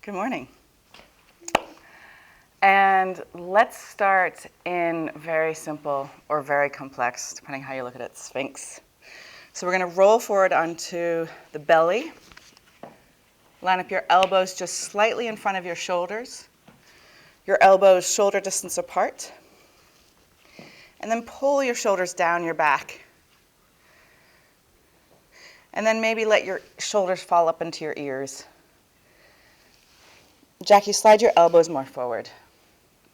Good morning. And let's start in very simple or very complex, depending how you look at it, Sphinx. So we're going to roll forward onto the belly. Line up your elbows just slightly in front of your shoulders. Your elbows shoulder distance apart. And then pull your shoulders down your back. And then maybe let your shoulders fall up into your ears. Jackie, slide your elbows more forward.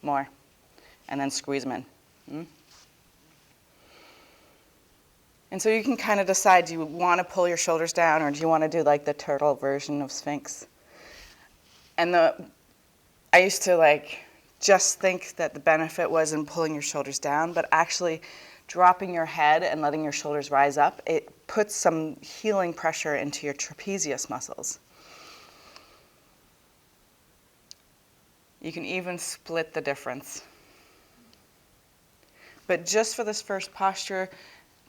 More. And then squeeze them in. And so you can kind of decide, do you want to pull your shoulders down or do you want to do like the turtle version of Sphinx? And I used to just think that the benefit was in pulling your shoulders down, but actually dropping your head and letting your shoulders rise up, it puts some healing pressure into your trapezius muscles. You can even split the difference. But just for this first posture,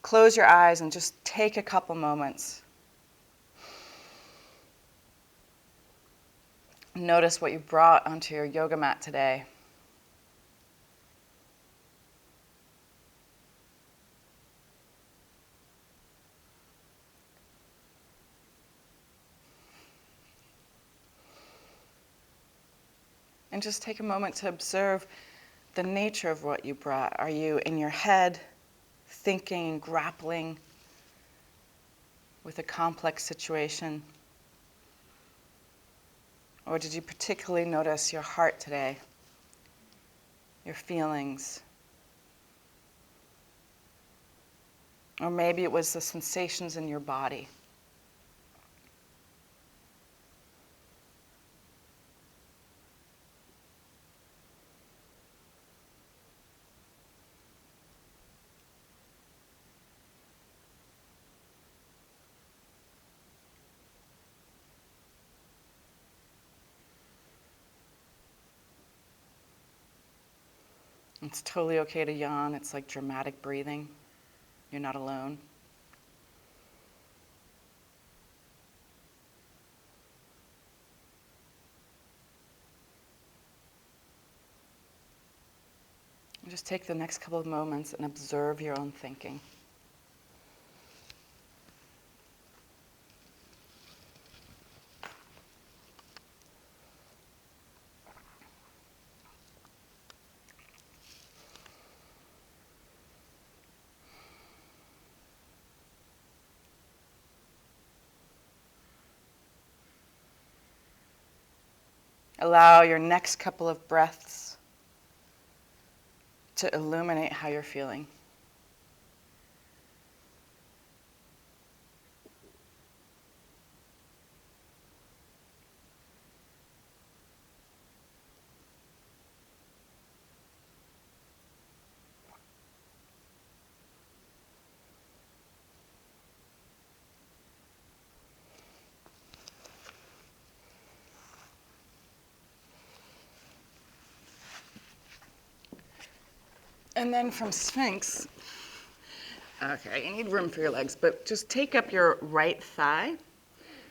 close your eyes and just take a couple moments. Notice what you brought onto your yoga mat today. And just take a moment to observe the nature of what you brought. Are you in your head, thinking, grappling with a complex situation? Or did you particularly notice your heart today, your feelings? Or maybe it was the sensations in your body. It's totally okay to yawn. It's like dramatic breathing. You're not alone. And just take the next couple of moments and observe your own thinking. Allow your next couple of breaths to illuminate how you're feeling. And then from Sphinx, okay, you need room for your legs, but just take up your right thigh.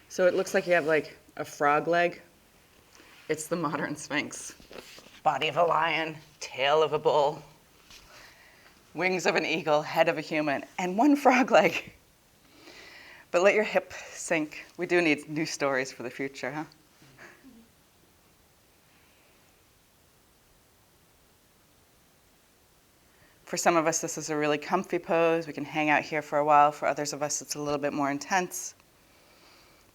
So it looks like you have like a frog leg. It's the modern Sphinx. Body of a lion, tail of a bull, wings of an eagle, head of a human, and one frog leg. But let your hip sink. We do need new stories for the future, huh? For some of us, this is a really comfy pose. We can hang out here for a while. For others of us, it's a little bit more intense.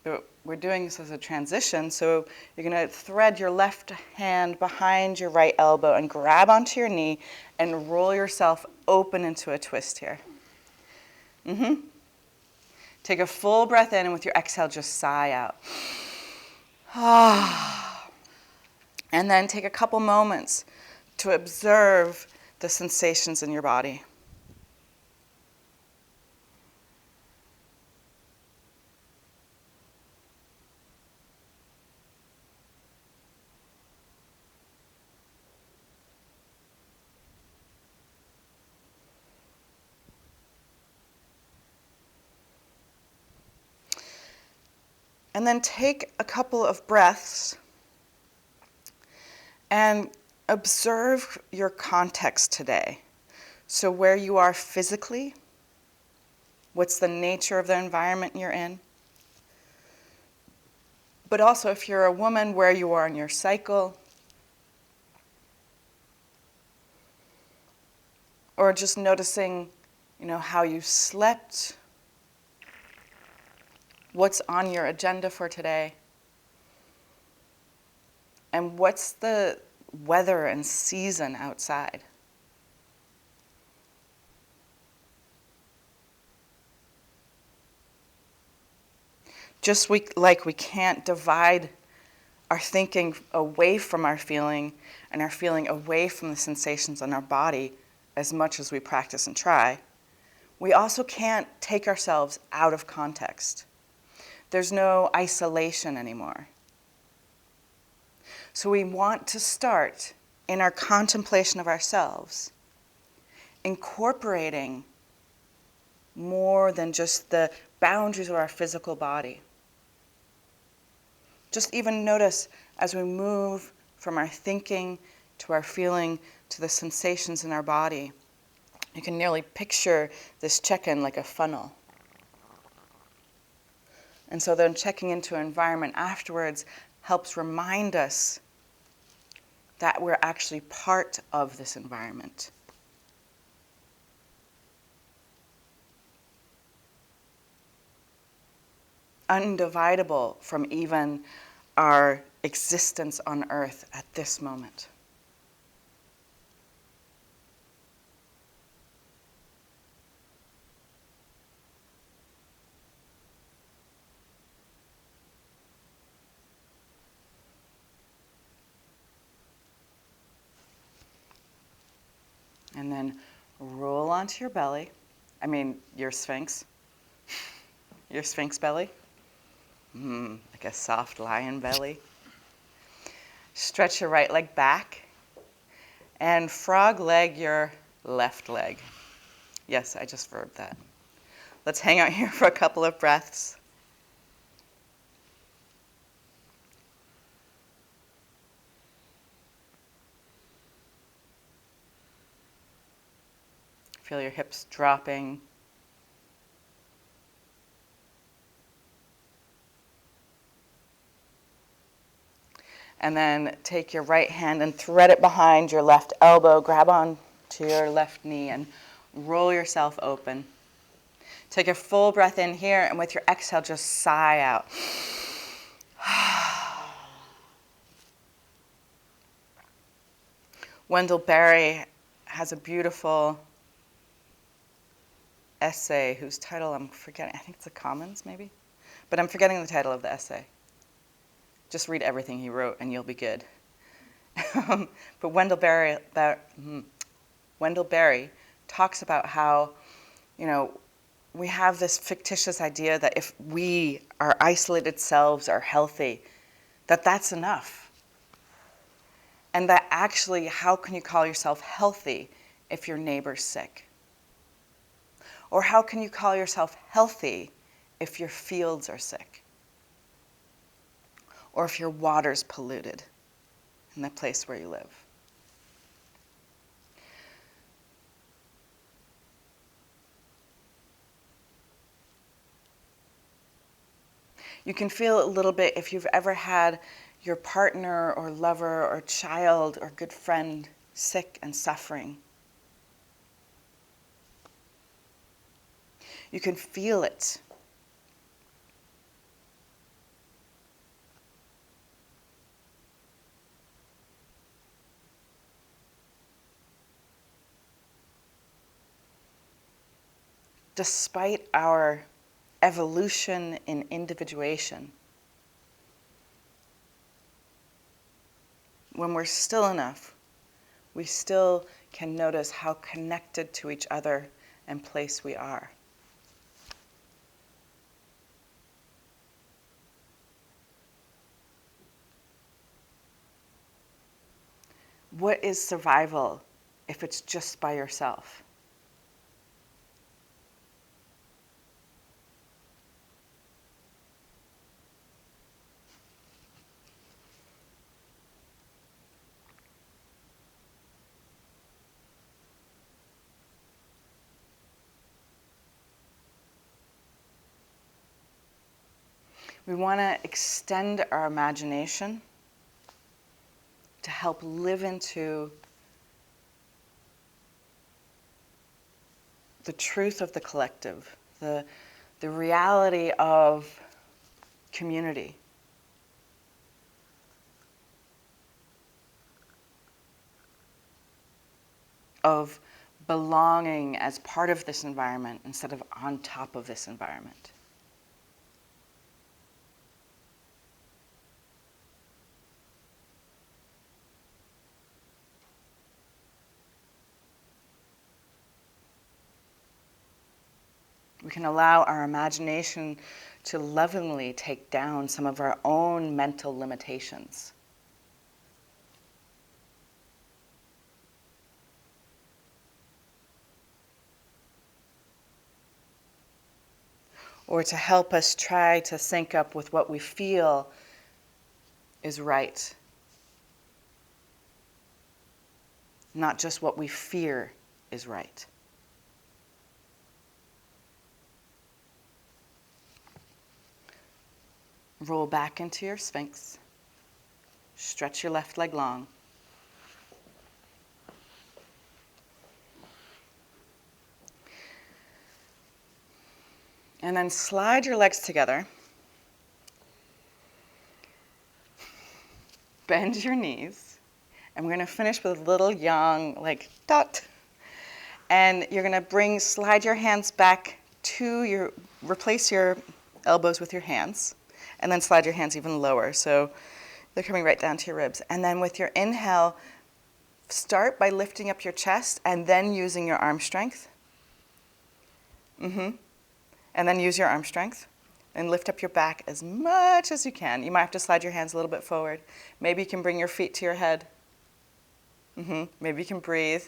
But we're doing this as a transition, so you're going to thread your left hand behind your right elbow and grab onto your knee and roll yourself open into a twist here. Take a full breath in, and with your exhale, just sigh out. And then take a couple moments to observe the sensations in your body. And then take a couple of breaths And observe your context today. So where you are physically, what's the nature of the environment you're in? But also if you're a woman, where you are in your cycle, or just noticing, how you slept, what's on your agenda for today, and what's the weather and season outside. Just like we can't divide our thinking away from our feeling and our feeling away from the sensations in our body as much as we practice and try, we also can't take ourselves out of context. There's no isolation anymore. So we want to start in our contemplation of ourselves, incorporating more than just the boundaries of our physical body. Just even notice as we move from our thinking to our feeling to the sensations in our body. You can nearly picture this check-in like a funnel. And so then checking into an environment afterwards helps remind us that we're actually part of this environment. Undividable from even our existence on earth at this moment. And then roll onto your belly. Your Sphinx. Your Sphinx belly. Like a soft lion belly. Stretch your right leg back. And frog leg your left leg. Yes, I just verbed that. Let's hang out here for a couple of breaths. Feel your hips dropping. And then take your right hand and thread it behind your left elbow. Grab on to your left knee and roll yourself open. Take a full breath in here, and with your exhale, just sigh out. Wendell Berry has a beautiful essay whose title I'm forgetting. I think it's the Commons, maybe? But I'm forgetting the title of the essay. Just read everything he wrote, and you'll be good. But Wendell Berry talks about how, we have this fictitious idea that if we, our isolated selves, are healthy, that's enough. And that actually, how can you call yourself healthy if your neighbor's sick? Or how can you call yourself healthy if your fields are sick? Or if your water's polluted in the place where you live? You can feel it a little bit if you've ever had your partner or lover or child or good friend sick and suffering. You can feel it. Despite our evolution in individuation, when we're still enough, we still can notice how connected to each other and place we are. What is survival if it's just by yourself? We want to extend our imagination to help live into the truth of the collective, the reality of community. Of belonging as part of this environment instead of on top of this environment. We can allow our imagination to lovingly take down some of our own mental limitations. Or to help us try to sync up with what we feel is right. Not just what we fear is right. Roll back into your Sphinx. Stretch your left leg long. And then slide your legs together. Bend your knees. And we're going to finish with a little yang, like dot. And you're going to slide your hands back to replace your elbows with your hands. And then slide your hands even lower, so they're coming right down to your ribs. And then with your inhale, start by lifting up your chest and then using your arm strength. And then use your arm strength and lift up your back as much as you can. You might have to slide your hands a little bit forward. Maybe you can bring your feet to your head. Maybe you can breathe.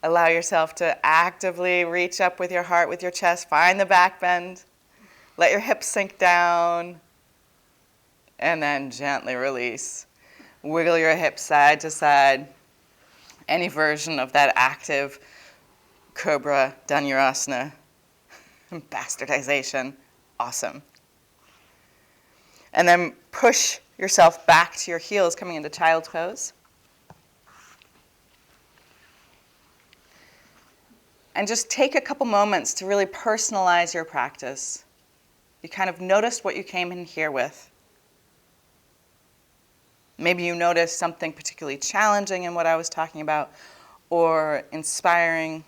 Allow yourself to actively reach up with your heart, with your chest. Find the back bend. Let your hips sink down, and then gently release. Wiggle your hips side to side. Any version of that active Cobra Dhanurasana bastardization. Awesome. And then push yourself back to your heels, coming into child's pose. And just take a couple moments to really personalize your practice. You kind of noticed what you came in here with. Maybe you noticed something particularly challenging in what I was talking about, or inspiring.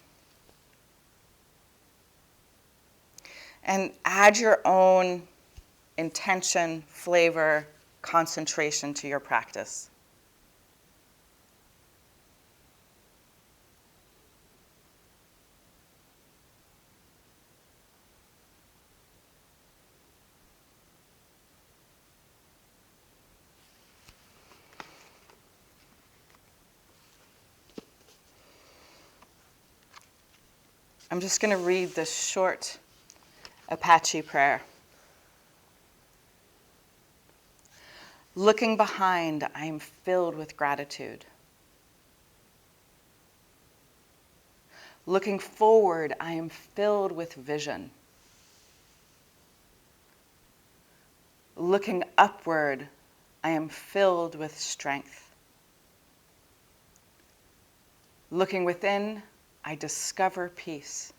And add your own intention, flavor, concentration to your practice. I'm just going to read this short Apache prayer. Looking behind, I am filled with gratitude. Looking forward, I am filled with vision. Looking upward, I am filled with strength. Looking within, I discover peace.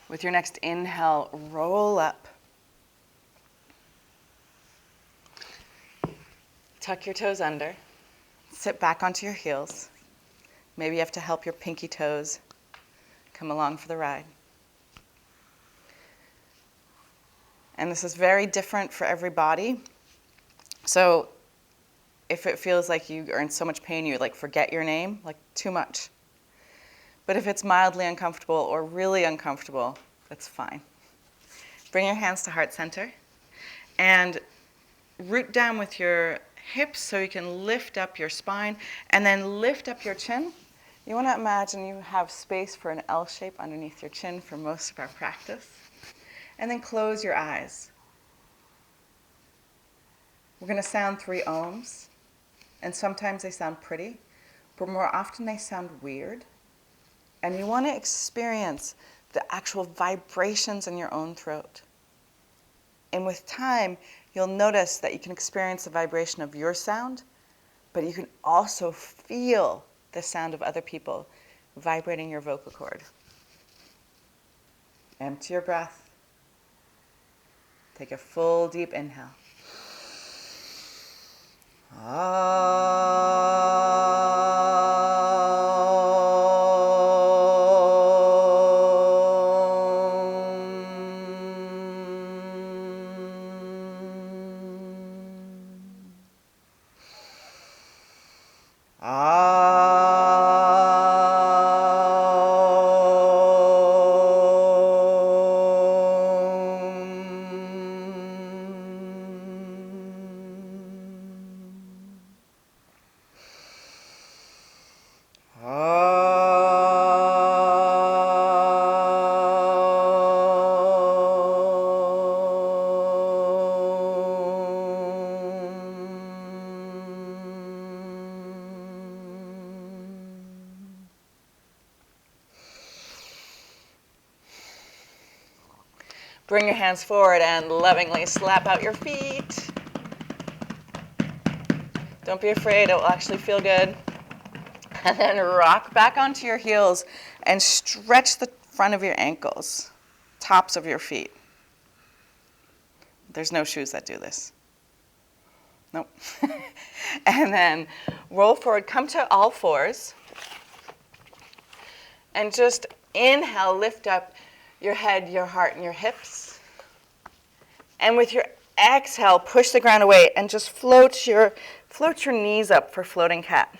With your next inhale, roll up. Tuck your toes under. Sit back onto your heels. Maybe you have to help your pinky toes come along for the ride. And this is very different for every body. So if it feels like you are in so much pain, you forget your name, too much. But if it's mildly uncomfortable or really uncomfortable, that's fine. Bring your hands to heart center and root down with your hips so you can lift up your spine and then lift up your chin. You want to imagine you have space for an L shape underneath your chin for most of our practice. And then close your eyes. We're going to sound 3 ohms. And sometimes they sound pretty, but more often they sound weird. And you want to experience the actual vibrations in your own throat. And with time, you'll notice that you can experience the vibration of your sound, but you can also feel the sound of other people vibrating your vocal cord. Empty your breath. Take a full deep inhale. Bring your hands forward and lovingly slap out your feet. Don't be afraid, it will actually feel good. And then rock back onto your heels and stretch the front of your ankles, tops of your feet. There's no shoes that do this. Nope. And then roll forward, come to all fours. And just inhale, lift up your head, your heart, and your hips. And with your exhale, push the ground away and just float your knees up for floating cat.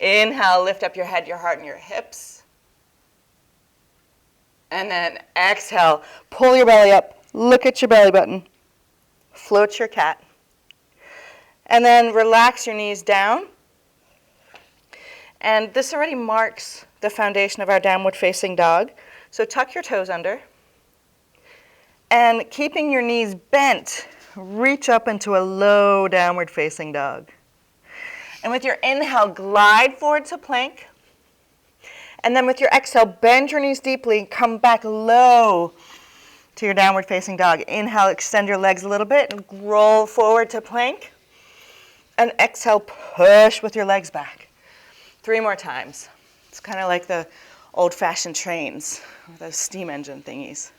Inhale, lift up your head, your heart, and your hips. And then exhale, pull your belly up, look at your belly button, float your cat. And then relax your knees down. And this already marks the foundation of our downward facing dog. So tuck your toes under. And keeping your knees bent, reach up into a low downward facing dog. And with your inhale, glide forward to plank. And then with your exhale, bend your knees deeply, come back low to your downward facing dog. Inhale, extend your legs a little bit and roll forward to plank. And exhale, push with your legs back. 3 more times. It's kind of like the old-fashioned trains, those steam engine thingies.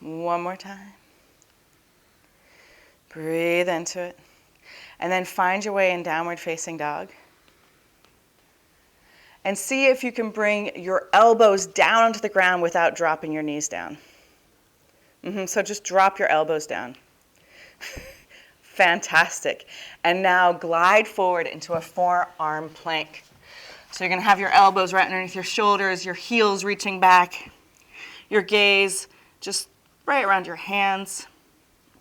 1 more time. Breathe into it. And then find your way in downward facing dog. And see if you can bring your elbows down onto the ground without dropping your knees down. So just drop your elbows down. Fantastic. And now glide forward into a forearm plank. So you're going to have your elbows right underneath your shoulders, your heels reaching back, your gaze just right around your hands.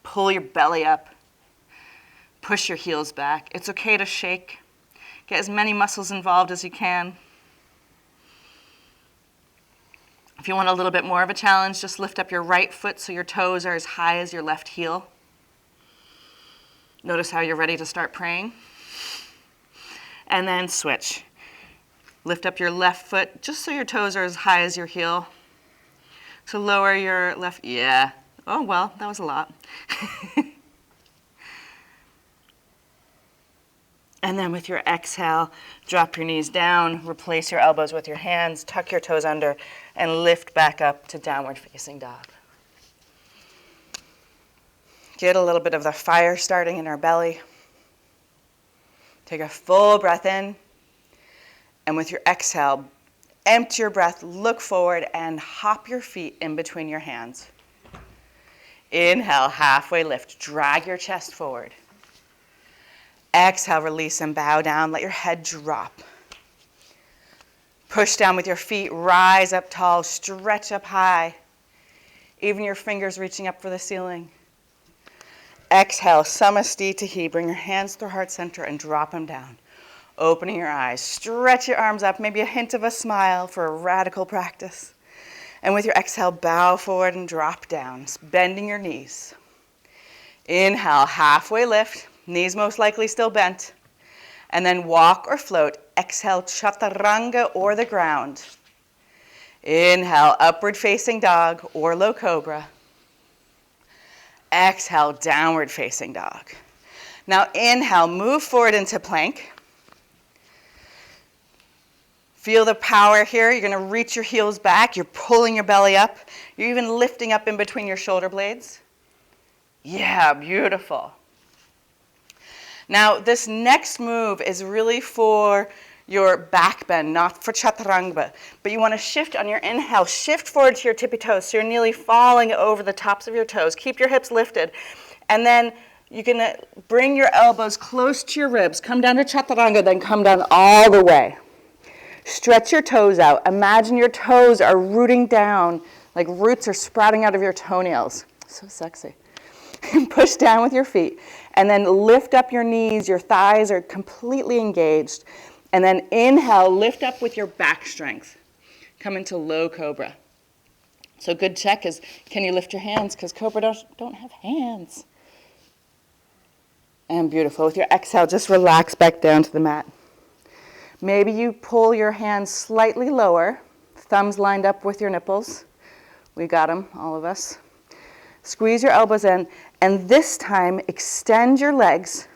Pull your belly up. Push your heels back. It's okay to shake. Get as many muscles involved as you can. If you want a little bit more of a challenge, just lift up your right foot so your toes are as high as your left heel. Notice how you're ready to start praying. And then switch. Lift up your left foot just so your toes are as high as your heel. So lower your left, yeah. Oh, well, that was a lot. And then with your exhale, drop your knees down, replace your elbows with your hands, tuck your toes under, and lift back up to downward facing dog. Get a little bit of the fire starting in our belly. Take a full breath in, and with your exhale, empty your breath, look forward, and hop your feet in between your hands. Inhale, halfway lift, drag your chest forward. Exhale, release and bow down. Let your head drop. Push down with your feet. Rise up tall. Stretch up high. Even your fingers reaching up for the ceiling. Exhale, Samastitihi. Bring your hands through heart center and drop them down. Opening your eyes. Stretch your arms up. Maybe a hint of a smile for a radical practice. And with your exhale, bow forward and drop down, bending your knees. Inhale, halfway lift. Knees most likely still bent. And then walk or float. Exhale, chaturanga or the ground. Inhale, upward facing dog or low cobra. Exhale, downward facing dog. Now inhale, move forward into plank. Feel the power here. You're going to reach your heels back. You're pulling your belly up. You're even lifting up in between your shoulder blades. Yeah, beautiful. Now, this next move is really for your back bend, not for chaturanga. But you want to shift on your inhale. Shift forward to your tippy toes so you're nearly falling over the tops of your toes. Keep your hips lifted. And then you're going to bring your elbows close to your ribs. Come down to chaturanga, then come down all the way. Stretch your toes out. Imagine your toes are rooting down, like roots are sprouting out of your toenails. So sexy. Push down with your feet. And then lift up your knees. Your thighs are completely engaged. And then inhale, lift up with your back strength. Come into low cobra. So good check is, can you lift your hands? Because cobra don't have hands. And beautiful. With your exhale, just relax back down to the mat. Maybe you pull your hands slightly lower, thumbs lined up with your nipples. We got them, all of us. Squeeze your elbows in, and this time extend your legs.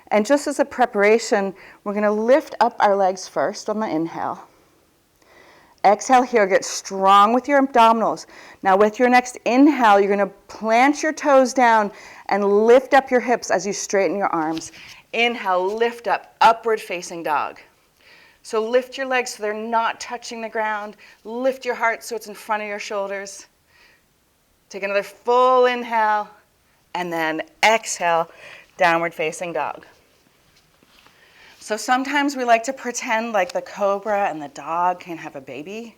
And just as a preparation, we're going to lift up our legs first on the inhale. Exhale here, get strong with your abdominals. Now with your next inhale, you're going to plant your toes down and lift up your hips as you straighten your arms. Inhale, lift up, upward facing dog. So lift your legs so they're not touching the ground. Lift your heart so it's in front of your shoulders. Take another full inhale, and then exhale, downward facing dog. So sometimes we like to pretend like the cobra and the dog can have a baby,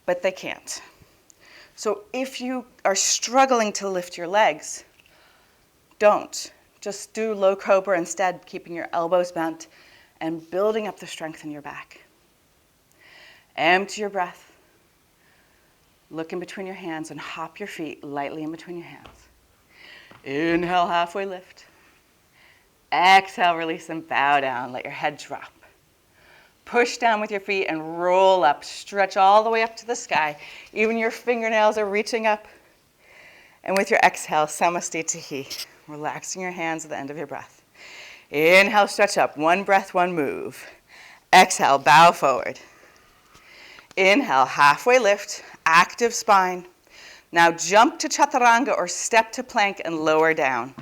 but they can't. So if you are struggling to lift your legs, don't. Just do low cobra instead, keeping your elbows bent and building up the strength in your back. Empty your breath. Look in between your hands and hop your feet lightly in between your hands. Inhale, halfway lift. Exhale, release and bow down. Let your head drop. Push down with your feet and roll up. Stretch all the way up to the sky. Even your fingernails are reaching up. And with your exhale, samastitihi, relaxing your hands at the end of your breath. Inhale, stretch up. One breath, one move. Exhale, bow forward. Inhale, halfway lift, active spine. Now jump to chaturanga or step to plank and lower down.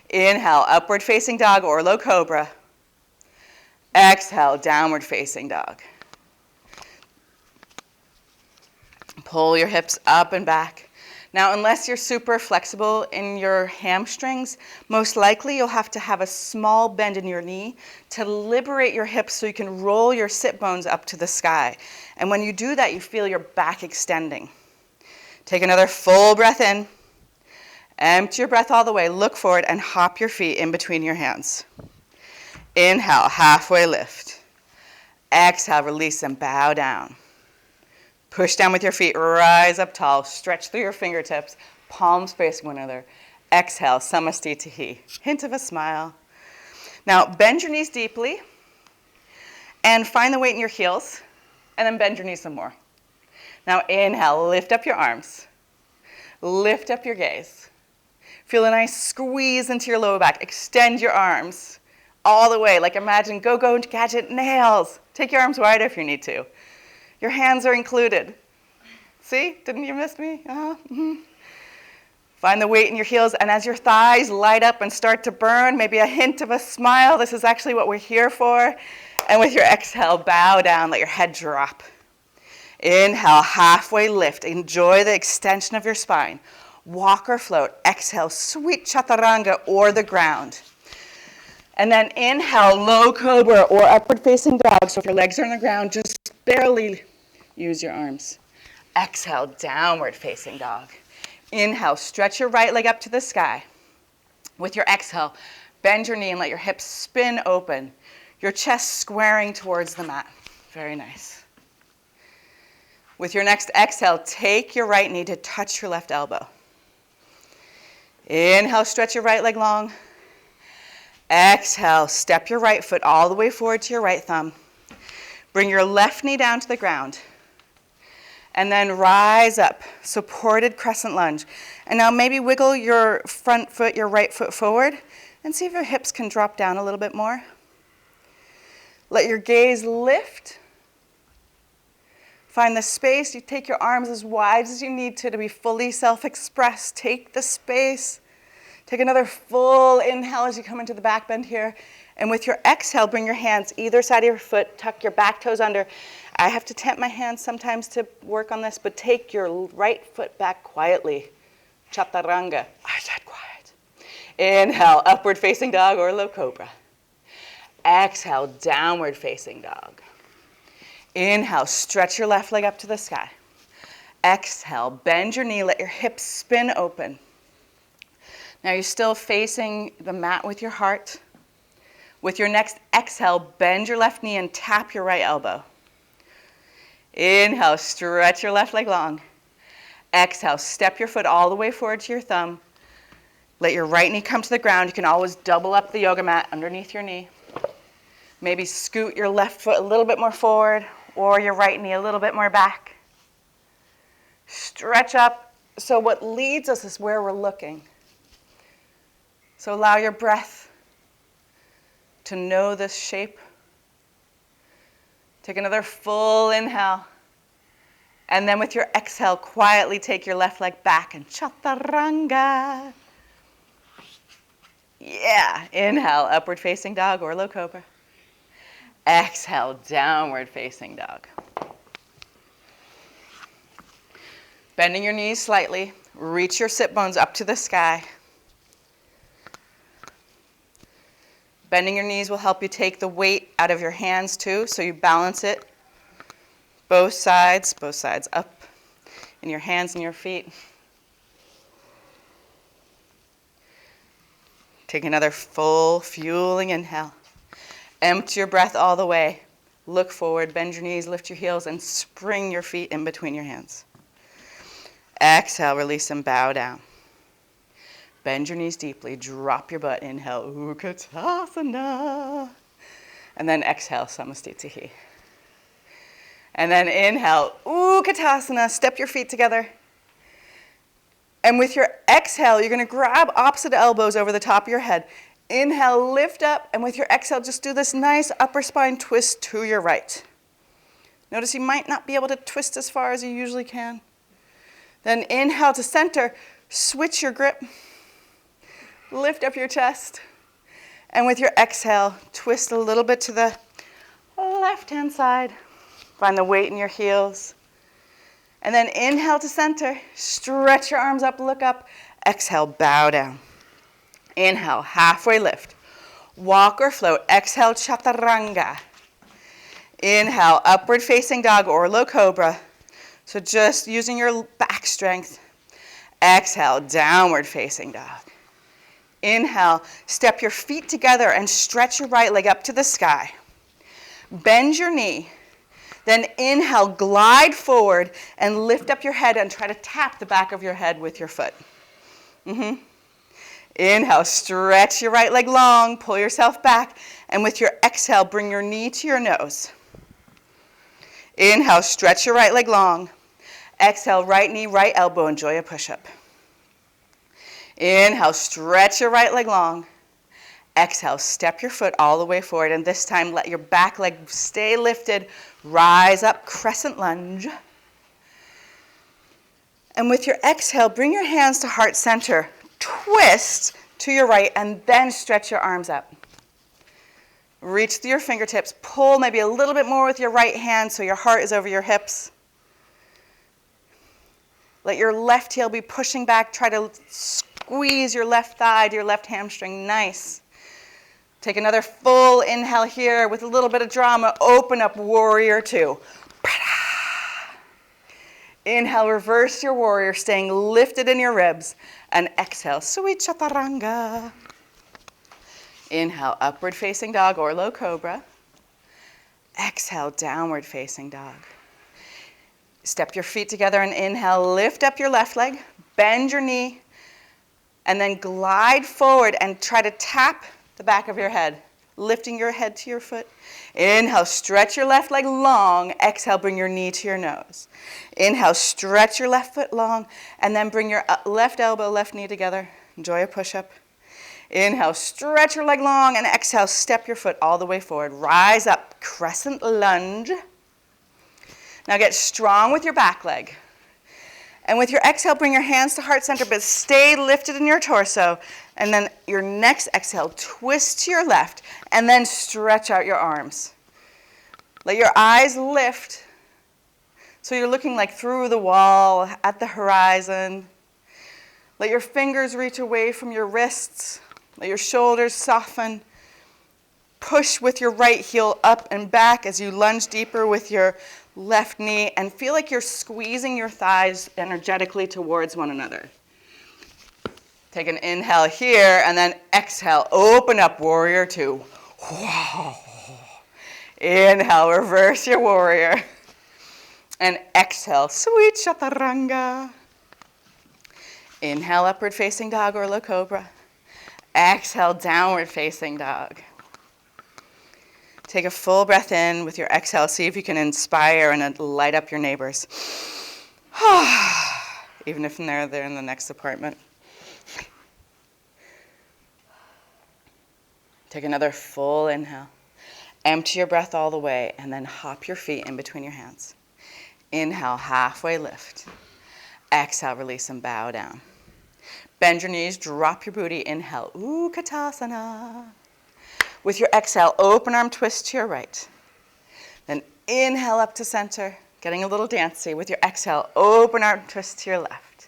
Inhale, upward facing dog or low cobra. Exhale, downward facing dog. Pull your hips up and back. Now, unless you're super flexible in your hamstrings, most likely you'll have to have a small bend in your knee to liberate your hips so you can roll your sit bones up to the sky. And when you do that, you feel your back extending. Take another full breath in. Empty your breath all the way. Look forward and hop your feet in between your hands. Inhale, halfway lift. Exhale, release and bow down. Push down with your feet, rise up tall, stretch through your fingertips, palms facing one another. Exhale, samastitihi, hint of a smile. Now bend your knees deeply and find the weight in your heels, and then bend your knees some more. Now inhale, lift up your arms, lift up your gaze. Feel a nice squeeze into your lower back, extend your arms all the way, like imagine go-go gadget nails. Take your arms wider if you need to. Your hands are included. See, didn't you miss me? Find the weight in your heels, and as your thighs light up and start to burn, maybe a hint of a smile. This is actually what we're here for. And with your exhale, bow down, let your head drop. Inhale, halfway lift. Enjoy the extension of your spine. Walk or float. Exhale, sweet chaturanga or the ground. And then inhale, low cobra or upward facing dog. So if your legs are on the ground, just barely use your arms. Exhale, downward facing dog. Inhale, stretch your right leg up to the sky. With your exhale, bend your knee and let your hips spin open. Your chest squaring towards the mat. Very nice. With your next exhale, take your right knee to touch your left elbow. Inhale, stretch your right leg long. Exhale, step your right foot all the way forward to your right thumb. Bring your left knee down to the ground. And then rise up, supported crescent lunge. And now maybe wiggle your front foot, your right foot forward, and see if your hips can drop down a little bit more. Let your gaze lift. Find the space. You take your arms as wide as you need to be fully self-expressed. Take the space. Take another full inhale as you come into the back bend here. And with your exhale, bring your hands either side of your foot. Tuck your back toes under. I have to tempt my hands sometimes to work on this, but take your right foot back quietly. Chaturanga. I said quiet. Inhale, upward facing dog or low cobra. Exhale, downward facing dog. Inhale, stretch your left leg up to the sky. Exhale, bend your knee, let your hips spin open. Now you're still facing the mat with your heart. With your next exhale, bend your left knee and tap your right elbow. Inhale, stretch your left leg long. Exhale, step your foot all the way forward to your thumb. Let your right knee come to the ground. You can always double up the yoga mat underneath your knee. Maybe scoot your left foot a little bit more forward or your right knee a little bit more back. Stretch up. So what leads us is where we're looking. So allow your breath to know this shape. Take another full inhale. And then with your exhale, quietly take your left leg back and chaturanga. Yeah. Inhale, upward facing dog or low cobra. Exhale, downward facing dog. Bending your knees slightly. Reach your sit bones up to the sky. Bending your knees will help you take the weight out of your hands too, so you balance it. Both sides up in your hands and your feet. Take another full, fueling inhale. Empty your breath all the way. Look forward, bend your knees, lift your heels, and spring your feet in between your hands. Exhale, release and bow down. Bend your knees deeply, drop your butt, inhale, Utkatasana. And then exhale, Samastitihi. And then inhale, Utkatasana, step your feet together. And with your exhale, you're gonna grab opposite elbows over the top of your head. Inhale, lift up, and with your exhale, just do this nice upper spine twist to your right. Notice you might not be able to twist as far as you usually can. Then inhale to center, switch your grip. Lift up your chest. And with your exhale, twist a little bit to the left-hand side. Find the weight in your heels. And then inhale to center. Stretch your arms up, look up. Exhale, bow down. Inhale, halfway lift. Walk or float. Exhale, chaturanga. Inhale, upward facing dog or low cobra. So just using your back strength. Exhale, downward facing dog. Inhale, step your feet together and stretch your right leg up to the sky. Bend your knee. Then inhale, glide forward and lift up your head and try to tap the back of your head with your foot. Inhale, stretch your right leg long, pull yourself back, and with your exhale, bring your knee to your nose. Inhale, stretch your right leg long. Exhale, right knee, right elbow, enjoy a push-up. Inhale, stretch your right leg long. Exhale, step your foot all the way forward, and this time let your back leg stay lifted. Rise up, crescent lunge. And with your exhale, bring your hands to heart center. Twist to your right, and then stretch your arms up. Reach through your fingertips. Pull maybe a little bit more with your right hand so your heart is over your hips. Let your left heel be pushing back. Try to squeeze your left thigh to your left hamstring. Nice. Take another full inhale here with a little bit of drama. Open up, warrior two. Inhale, reverse your warrior, staying lifted in your ribs. And exhale, sweet chaturanga. Inhale, upward facing dog or low cobra. Exhale, downward facing dog. Step your feet together and inhale, lift up your left leg, bend your knee, and then glide forward and try to tap the back of your head, lifting your head to your foot. Inhale, stretch your left leg long. Exhale, bring your knee to your nose. Inhale, stretch your left foot long, and then bring your left elbow, left knee together. Enjoy a push-up. Inhale, stretch your leg long, and exhale, step your foot all the way forward. Rise up, crescent lunge. Now get strong with your back leg. And with your exhale, bring your hands to heart center, but stay lifted in your torso. And then your next exhale, twist to your left, and then stretch out your arms. Let your eyes lift, so you're looking like through the wall, at the horizon. Let your fingers reach away from your wrists. Let your shoulders soften. Push with your right heel up and back as you lunge deeper with your left knee, and feel like you're squeezing your thighs energetically towards one another. Take an inhale here, and then exhale. Open up, warrior two. Wow. Inhale, reverse your warrior. And exhale, sweet chaturanga. Inhale, upward facing dog or low cobra. Exhale, downward facing dog. Take a full breath in with your exhale. See if you can inspire and light up your neighbors. Even if they're in the next apartment. Take another full inhale. Empty your breath all the way, and then hop your feet in between your hands. Inhale, halfway lift. Exhale, release and bow down. Bend your knees, drop your booty. Inhale, Utkatasana. With your exhale, open arm twist to your right. Then inhale up to center, getting a little dancey. With your exhale, open arm twist to your left.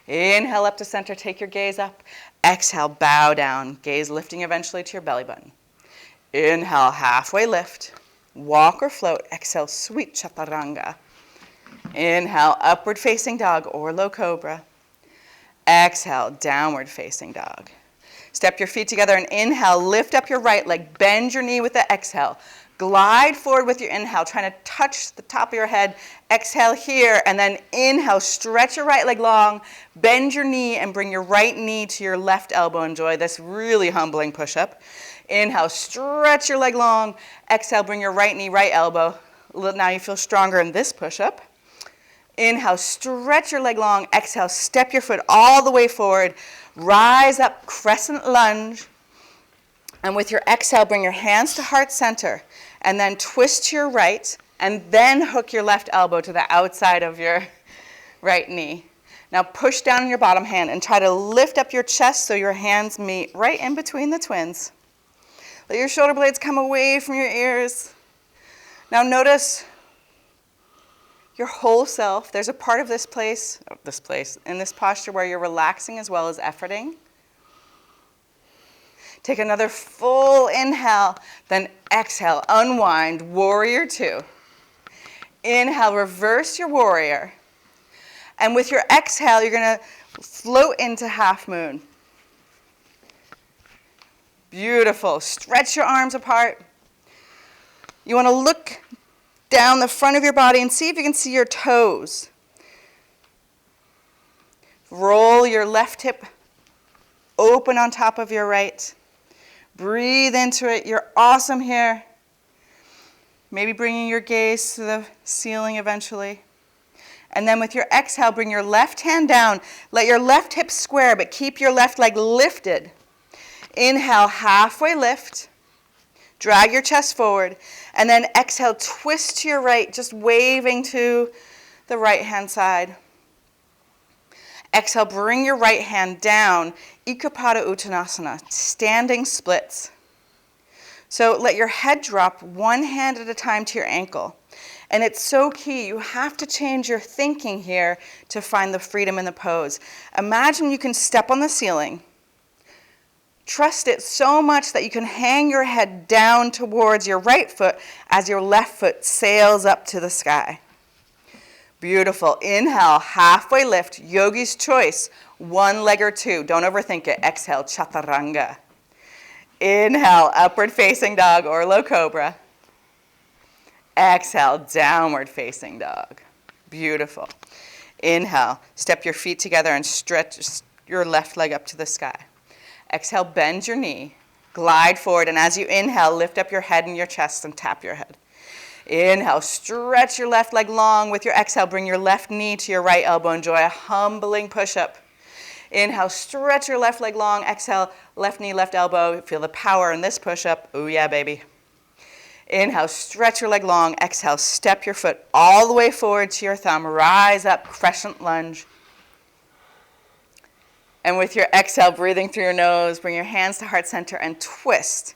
Inhale up to center, take your gaze up. Exhale, bow down, gaze lifting eventually to your belly button. Inhale, halfway lift. Walk or float. Exhale, sweet chaturanga. Inhale, upward facing dog or low cobra. Exhale, downward facing dog. Step your feet together and inhale, lift up your right leg, bend your knee with the exhale. Glide forward with your inhale, trying to touch the top of your head. Exhale here, and then inhale, stretch your right leg long, bend your knee, and bring your right knee to your left elbow. Enjoy this really humbling push-up. Inhale, stretch your leg long. Exhale, bring your right knee, right elbow. Now you feel stronger in this push-up. Inhale, stretch your leg long. Exhale, step your foot all the way forward. Rise up, crescent lunge. And with your exhale, bring your hands to heart center. And then twist to your right. And then hook your left elbow to the outside of your right knee. Now push down on your bottom hand and try to lift up your chest so your hands meet right in between the twins. Let your shoulder blades come away from your ears. Now notice your whole self. There's a part of this place, in this posture where you're relaxing as well as efforting. Take another full inhale, then exhale, unwind, warrior two. Inhale, reverse your warrior. And with your exhale, you're going to float into half moon. Beautiful. Stretch your arms apart. You want to look down the front of your body and see if you can see your toes. Roll your left hip open on top of your right. Breathe into it. You're awesome here. Maybe bringing your gaze to the ceiling eventually. And then with your exhale, bring your left hand down. Let your left hip square, but keep your left leg lifted. Inhale, halfway lift. Drag your chest forward. And then exhale, twist to your right, just waving to the right-hand side. Exhale, bring your right hand down. Ekapada Uttanasana, standing splits. So let your head drop one hand at a time to your ankle. And it's so key. You have to change your thinking here to find the freedom in the pose. Imagine you can step on the ceiling. Trust it so much that you can hang your head down towards your right foot as your left foot sails up to the sky. Beautiful. Inhale, halfway lift, yogi's choice, one leg or two. Don't overthink it. Exhale, chaturanga. Inhale, upward facing dog or low cobra. Exhale, downward facing dog. Beautiful. Inhale, step your feet together and stretch your left leg up to the sky. Exhale, bend your knee. Glide forward, and as you inhale, lift up your head and your chest and tap your head. Inhale, stretch your left leg long. With your exhale, bring your left knee to your right elbow. Enjoy a humbling push-up. Inhale, stretch your left leg long. Exhale, left knee, left elbow. Feel the power in this push-up. Ooh, yeah, baby. Inhale, stretch your leg long. Exhale, step your foot all the way forward to your thumb. Rise up, crescent lunge. And with your exhale, breathing through your nose, bring your hands to heart center and twist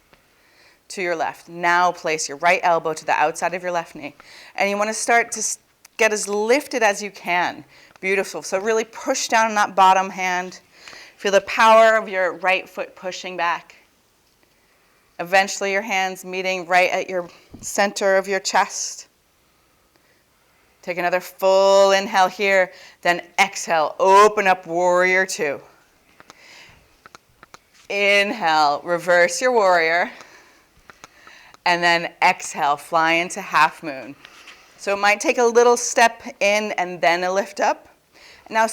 to your left. Now place your right elbow to the outside of your left knee. And you want to start to get as lifted as you can. Beautiful. So really push down on that bottom hand. Feel the power of your right foot pushing back. Eventually your hands meeting right at your center of your chest. Take another full inhale here. Then exhale, open up warrior two. Inhale, reverse your warrior. And then exhale, fly into half moon. So it might take a little step in and then a lift up. Now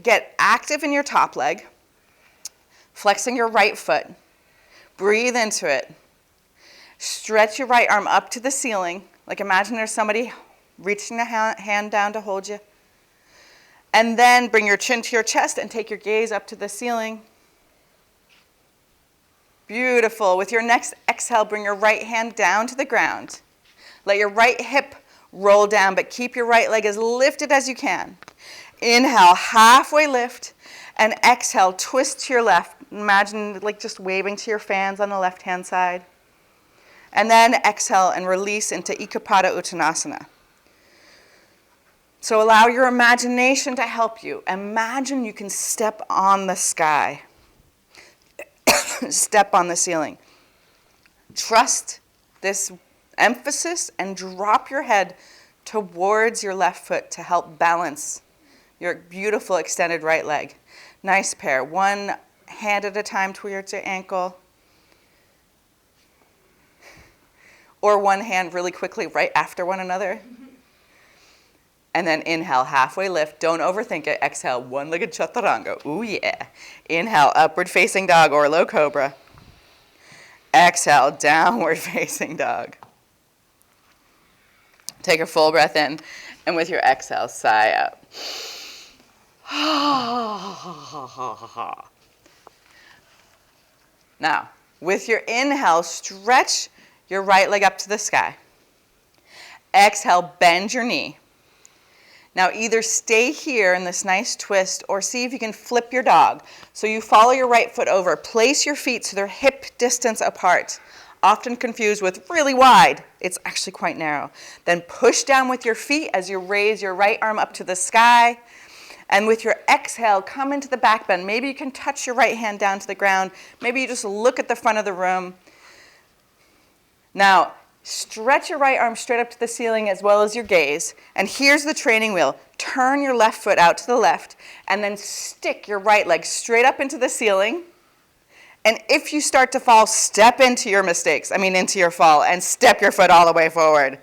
get active in your top leg, flexing your right foot. Breathe into it. Stretch your right arm up to the ceiling. Like imagine there's somebody reaching the hand down to hold you. And then bring your chin to your chest and take your gaze up to the ceiling. Beautiful. With your next exhale, bring your right hand down to the ground. Let your right hip roll down, but keep your right leg as lifted as you can. Inhale, halfway lift, and exhale, twist to your left. Imagine like just waving to your fans on the left-hand side. And then exhale and release into Ekapada Uttanasana. So allow your imagination to help you. Imagine you can step on the sky. Step on the ceiling. Trust this emphasis and drop your head towards your left foot to help balance your beautiful extended right leg. Nice pair. One hand at a time towards your ankle. Or one hand really quickly right after one another. And then inhale, halfway lift. Don't overthink it. Exhale, one-legged chaturanga. Ooh, yeah. Inhale, upward facing dog or low cobra. Exhale, downward facing dog. Take a full breath in. And with your exhale, sigh out. Now, with your inhale, stretch your right leg up to the sky. Exhale, bend your knee. Now either stay here in this nice twist or see if you can flip your dog. So you follow your right foot over. Place your feet so they're hip distance apart. Often confused with really wide. It's actually quite narrow. Then push down with your feet as you raise your right arm up to the sky. And with your exhale, come into the back bend. Maybe you can touch your right hand down to the ground. Maybe you just look at the front of the room. Now, stretch your right arm straight up to the ceiling as well as your gaze. And here's the training wheel. Turn your left foot out to the left and then stick your right leg straight up into the ceiling. And if you start to fall, step into your mistakes. Into your fall and step your foot all the way forward.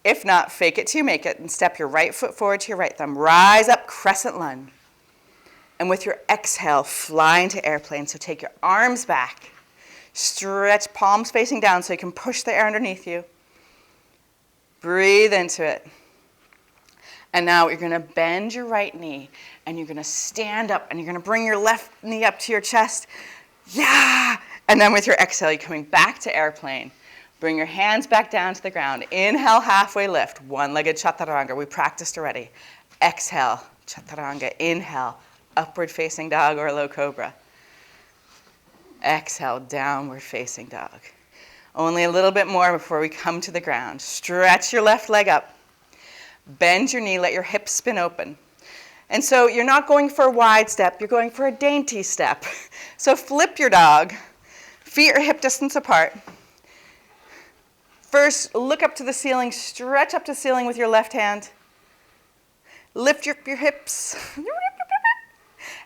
If not, fake it till you make it and step your right foot forward to your right thumb. Rise up, crescent lunge. And with your exhale, fly into airplane. So take your arms back. Stretch palms facing down so you can push the air underneath you. Breathe into it. And now you're going to bend your right knee and you're going to stand up and you're going to bring your left knee up to your chest. Yeah! And then with your exhale, you're coming back to airplane. Bring your hands back down to the ground. Inhale, halfway lift, one-legged chaturanga. We practiced already. Exhale, chaturanga. Inhale, upward facing dog or low cobra. Exhale, downward facing dog. Only a little bit more before we come to the ground. Stretch your left leg up. Bend your knee, let your hips spin open. And so you're not going for a wide step, you're going for a dainty step. So flip your dog. Feet are hip distance apart. First, look up to the ceiling, stretch up to the ceiling with your left hand. Lift your hips.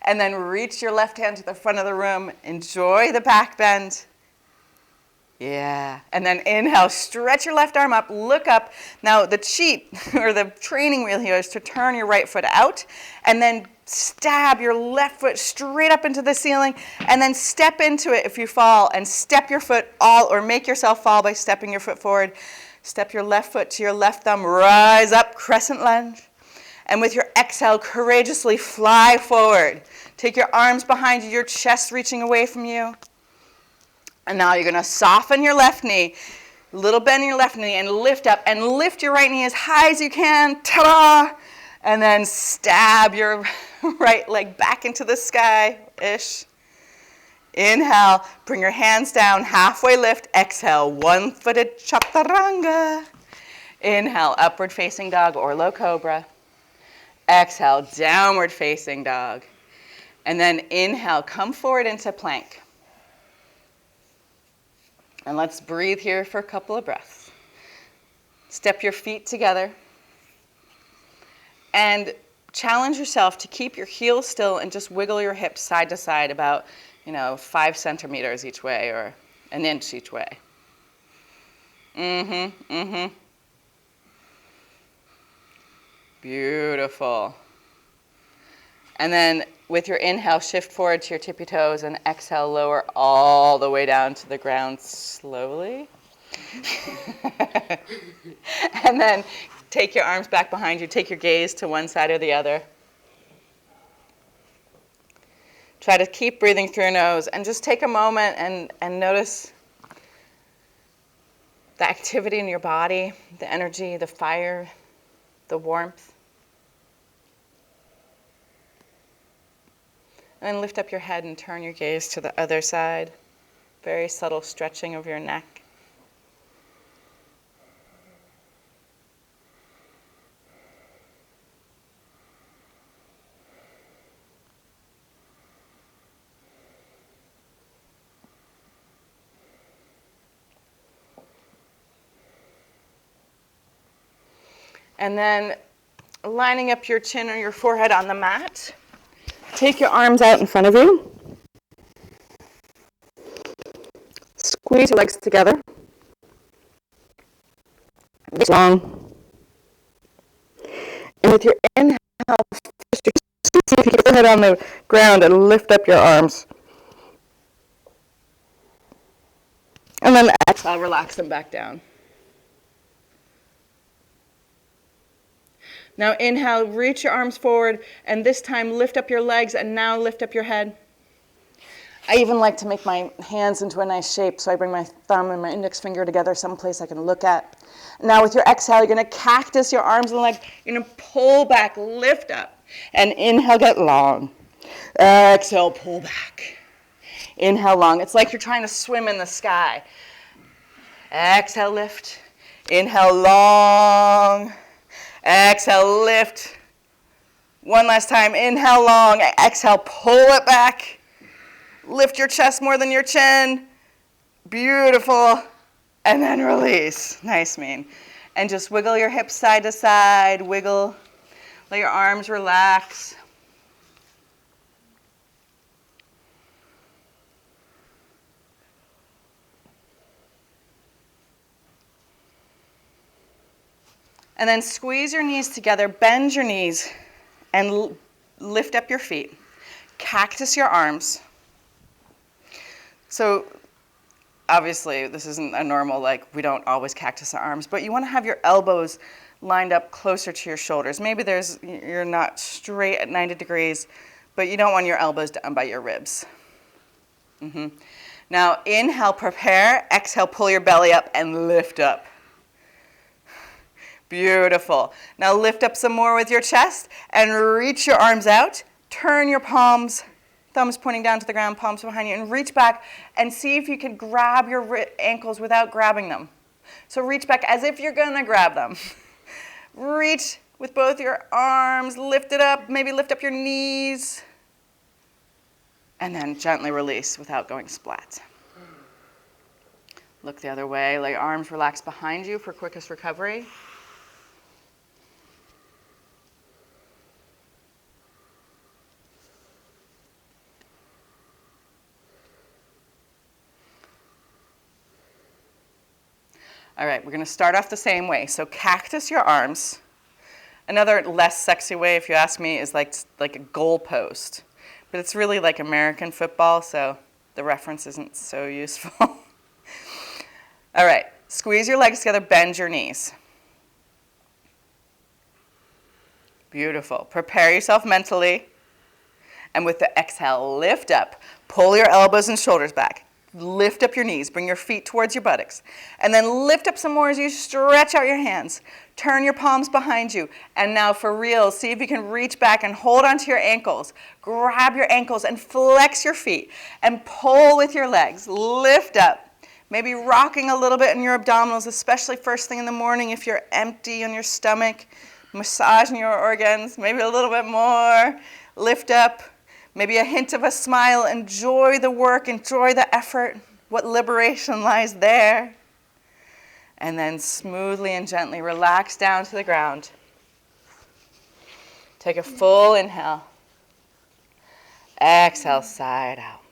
And then reach your left hand to the front of the room. Enjoy the back bend. Yeah. And then inhale, stretch your left arm up, look up. Now the cheat or the training wheel here is to turn your right foot out and then stab your left foot straight up into the ceiling and then step into it if you fall and step your foot or make yourself fall by stepping your foot forward. Step your left foot to your left thumb, rise up, crescent lunge. And with your exhale, courageously fly forward. Take your arms behind you, your chest reaching away from you. And now you're going to soften your left knee, little bend in your left knee, and lift up. And lift your right knee as high as you can. Ta-da! And then stab your right leg back into the sky-ish. Inhale, bring your hands down, halfway lift. Exhale, one-footed chaturanga. Inhale, upward facing dog or low cobra. Exhale, downward facing dog. And then inhale, come forward into plank. And let's breathe here for a couple of breaths. Step your feet together. And challenge yourself to keep your heels still and just wiggle your hips side to side about, 5 centimeters each way or an inch each way. Beautiful. And then with your inhale, shift forward to your tippy toes and exhale, lower all the way down to the ground slowly. And then take your arms back behind you. Take your gaze to one side or the other. Try to keep breathing through your nose and just take a moment and notice the activity in your body, the energy, the fire, the warmth. And then lift up your head and turn your gaze to the other side. Very subtle stretching of your neck. And then lining up your chin or your forehead on the mat. Take your arms out in front of you. Squeeze your legs together. Reach long. And with your inhale, see if you can get your head on the ground and lift up your arms. And then exhale, relax them back down. Now inhale, reach your arms forward, and this time lift up your legs, and now lift up your head. I even like to make my hands into a nice shape, so I bring my thumb and my index finger together someplace I can look at. Now with your exhale, you're going to cactus your arms and legs. You're going to pull back, lift up, and inhale, get long. Exhale, pull back. Inhale, long. It's like you're trying to swim in the sky. Exhale, lift. Inhale, long. Exhale, lift. One last time. Inhale, long. Exhale, pull it back. Lift your chest more than your chin. Beautiful. And then release. Nice, mean. And just wiggle your hips side to side. Wiggle. Let your arms relax. And then squeeze your knees together, bend your knees, and lift up your feet. Cactus your arms. So obviously this isn't a normal, we don't always cactus our arms, but you want to have your elbows lined up closer to your shoulders. Maybe you're not straight at 90 degrees, but you don't want your elbows down by your ribs. Now inhale, prepare. Exhale, pull your belly up and lift up. Beautiful. Now lift up some more with your chest and reach your arms out. Turn your palms, thumbs pointing down to the ground, palms behind you, and reach back and see if you can grab your ankles without grabbing them. So reach back as if you're going to grab them. Reach with both your arms, lift it up, maybe lift up your knees, and then gently release without going splat. Look the other way. Let your arms relax behind you for quickest recovery. All right, we're going to start off the same way. So cactus your arms. Another less sexy way, if you ask me, is like a goalpost. But it's really like American football, so the reference isn't so useful. All right, squeeze your legs together, bend your knees. Beautiful. Prepare yourself mentally. And with the exhale, lift up. Pull your elbows and shoulders back. Lift up your knees. Bring your feet towards your buttocks. And then lift up some more as you stretch out your hands. Turn your palms behind you. And now for real, see if you can reach back and hold onto your ankles. Grab your ankles and flex your feet. And pull with your legs. Lift up. Maybe rocking a little bit in your abdominals, especially first thing in the morning if you're empty on your stomach. Massaging your organs, maybe a little bit more. Lift up, maybe a hint of a smile. Enjoy the work, enjoy the effort. What liberation lies there. And then smoothly and gently relax down to the ground. Take a full inhale. Exhale, side out.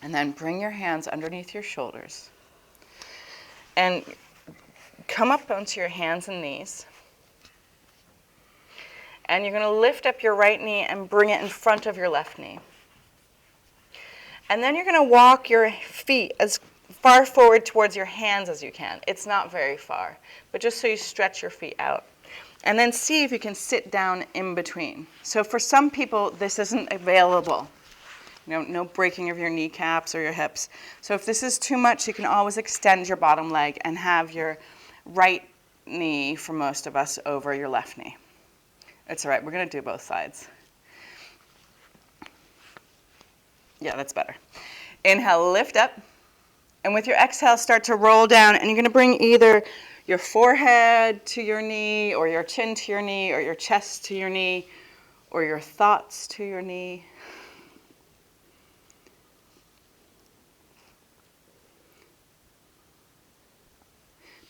And then bring your hands underneath your shoulders. And come up onto your hands and knees. And you're going to lift up your right knee and bring it in front of your left knee. And then you're going to walk your feet as far forward towards your hands as you can. It's not very far, but just so you stretch your feet out. And then see if you can sit down in between. So for some people, this isn't available. No breaking of your kneecaps or your hips. So if this is too much, you can always extend your bottom leg and have your right knee, for most of us, over your left knee. It's all right. We're going to do both sides. Yeah, that's better. Inhale, lift up. And with your exhale, start to roll down. And you're going to bring either your forehead to your knee, or your chin to your knee, or your chest to your knee, or your thoughts to your knee.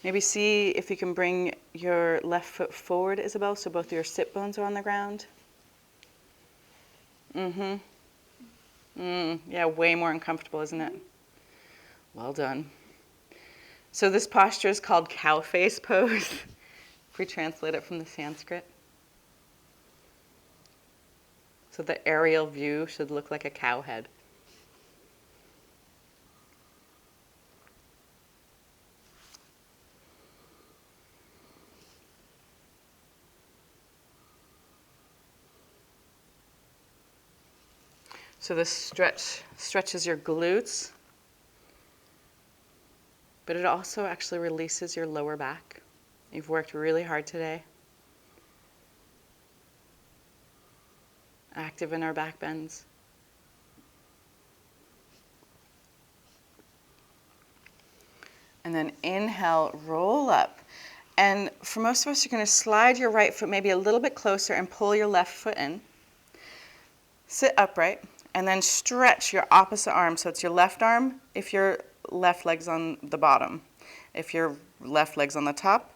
Maybe see if you can bring your left foot forward, Isabel, so both your sit bones are on the ground. Yeah, way more uncomfortable, isn't it? Well done. So this posture is called cow face pose, if we translate it from the Sanskrit. So the aerial view should look like a cow head. So this stretches your glutes, but it also actually releases your lower back. You've worked really hard today. Active in our back bends. And then inhale, roll up. And for most of us, you're going to slide your right foot maybe a little bit closer and pull your left foot in. Sit upright. And then stretch your opposite arm. So it's your left arm if your left leg's on the bottom. If your left leg's on the top,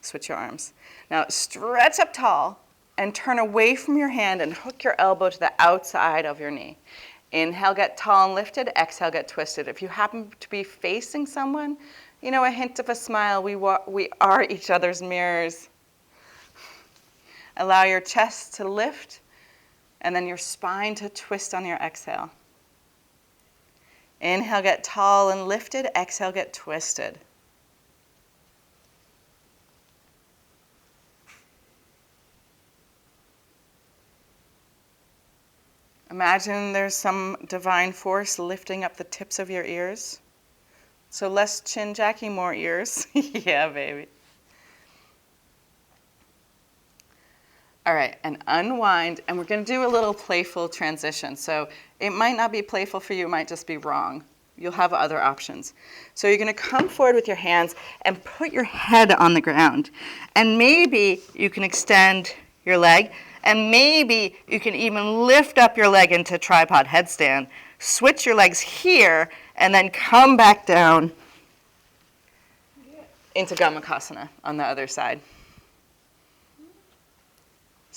switch your arms. Now stretch up tall and turn away from your hand and hook your elbow to the outside of your knee. Inhale, get tall and lifted. Exhale, get twisted. If you happen to be facing someone, a hint of a smile. We are each other's mirrors. Allow your chest to lift. And then your spine to twist on your exhale. Inhale, get tall and lifted. Exhale, get twisted. Imagine there's some divine force lifting up the tips of your ears. So less chin jacking, more ears. Yeah, baby. All right, and unwind, and we're going to do a little playful transition. So it might not be playful for you, it might just be wrong. You'll have other options. So you're going to come forward with your hands and put your head on the ground. And maybe you can extend your leg, and maybe you can even lift up your leg into tripod headstand. Switch your legs here, and then come back down into Gomukhasana on the other side.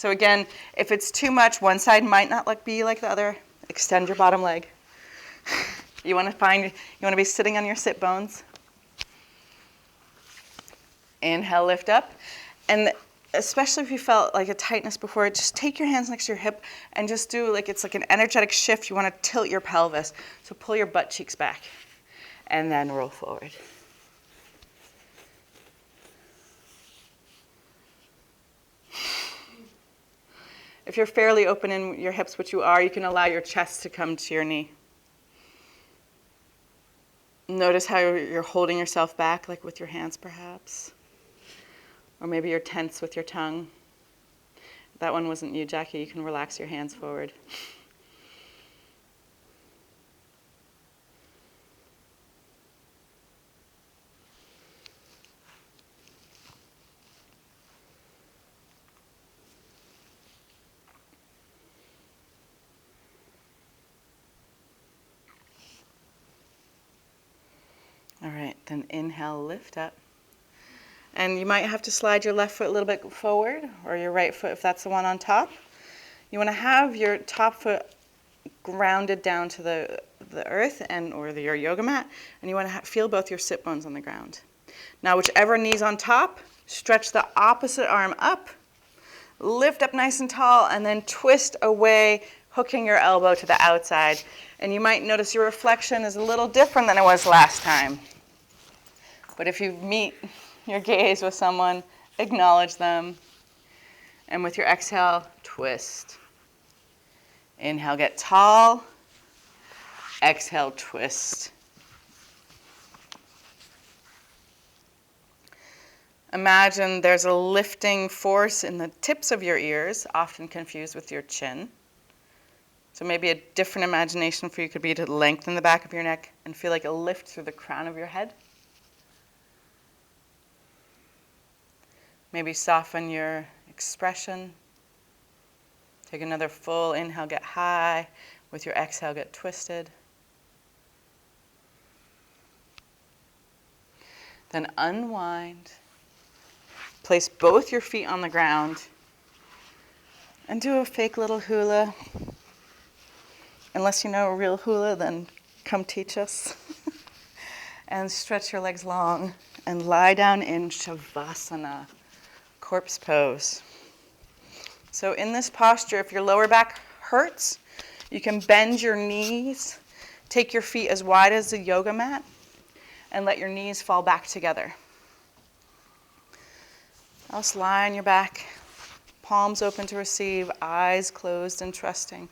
So again, if it's too much, one side might not be like the other. Extend your bottom leg. You want to be sitting on your sit bones. Inhale, lift up. And especially if you felt like a tightness before, just take your hands next to your hip and just do it's like an energetic shift. You want to tilt your pelvis. So pull your butt cheeks back and then roll forward. If you're fairly open in your hips, which you are, you can allow your chest to come to your knee. Notice how you're holding yourself back, like with your hands perhaps. Or maybe you're tense with your tongue. That one wasn't you, Jackie. You can relax your hands forward. All right, then inhale, lift up. And you might have to slide your left foot a little bit forward, or your right foot if that's the one on top. You want to have your top foot grounded down to the earth or your yoga mat, and you want to feel both your sit bones on the ground. Now, whichever knee's on top, stretch the opposite arm up, lift up nice and tall, and then twist away, hooking your elbow to the outside. And you might notice your reflection is a little different than it was last time. But if you meet your gaze with someone, acknowledge them. And with your exhale, twist. Inhale, get tall. Exhale, twist. Imagine there's a lifting force in the tips of your ears, often confused with your chin. So maybe a different imagination for you could be to lengthen the back of your neck and feel like a lift through the crown of your head. Maybe soften your expression. Take another full inhale, get high. With your exhale, get twisted. Then unwind. Place both your feet on the ground and do a fake little hula. Unless you know a real hula, then come teach us. And stretch your legs long and lie down in Shavasana, corpse pose. So in this posture, if your lower back hurts, you can bend your knees, take your feet as wide as the yoga mat, and let your knees fall back together. Else lie on your back, palms open to receive, eyes closed and trusting.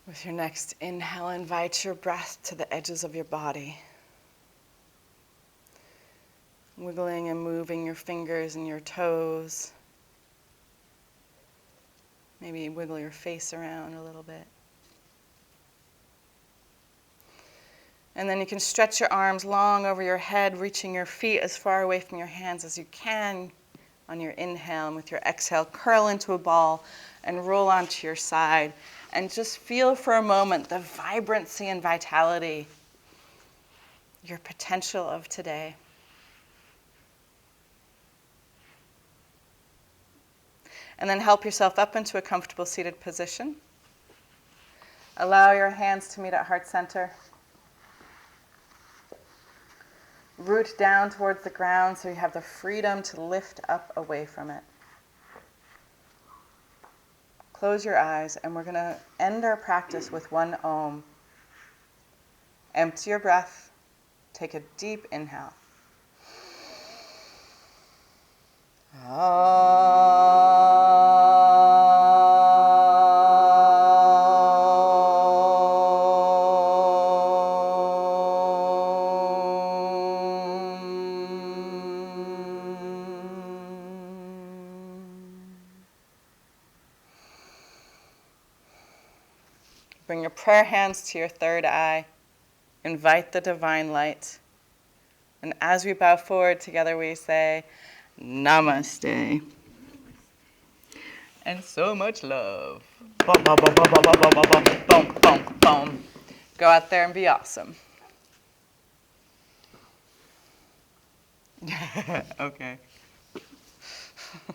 With your next inhale, invite your breath to the edges of your body. Wiggling and moving your fingers and your toes. Maybe wiggle your face around a little bit. And then you can stretch your arms long over your head, reaching your feet as far away from your hands as you can on your inhale. And with your exhale, curl into a ball and roll onto your side. And just feel for a moment the vibrancy and vitality, your potential of today. And then help yourself up into a comfortable seated position. Allow your hands to meet at heart center. Root down towards the ground so you have the freedom to lift up away from it. Close your eyes, and we're going to end our practice with one Om. Empty your breath. Take a deep inhale. Bring your prayer hands to your third eye. Invite the divine light. And as we bow forward together, we say, Namaste. And so much love. Boom, boom, boom, boom, boom, boom, boom, boom, boom, boom, boom. Go out there and be awesome. Okay.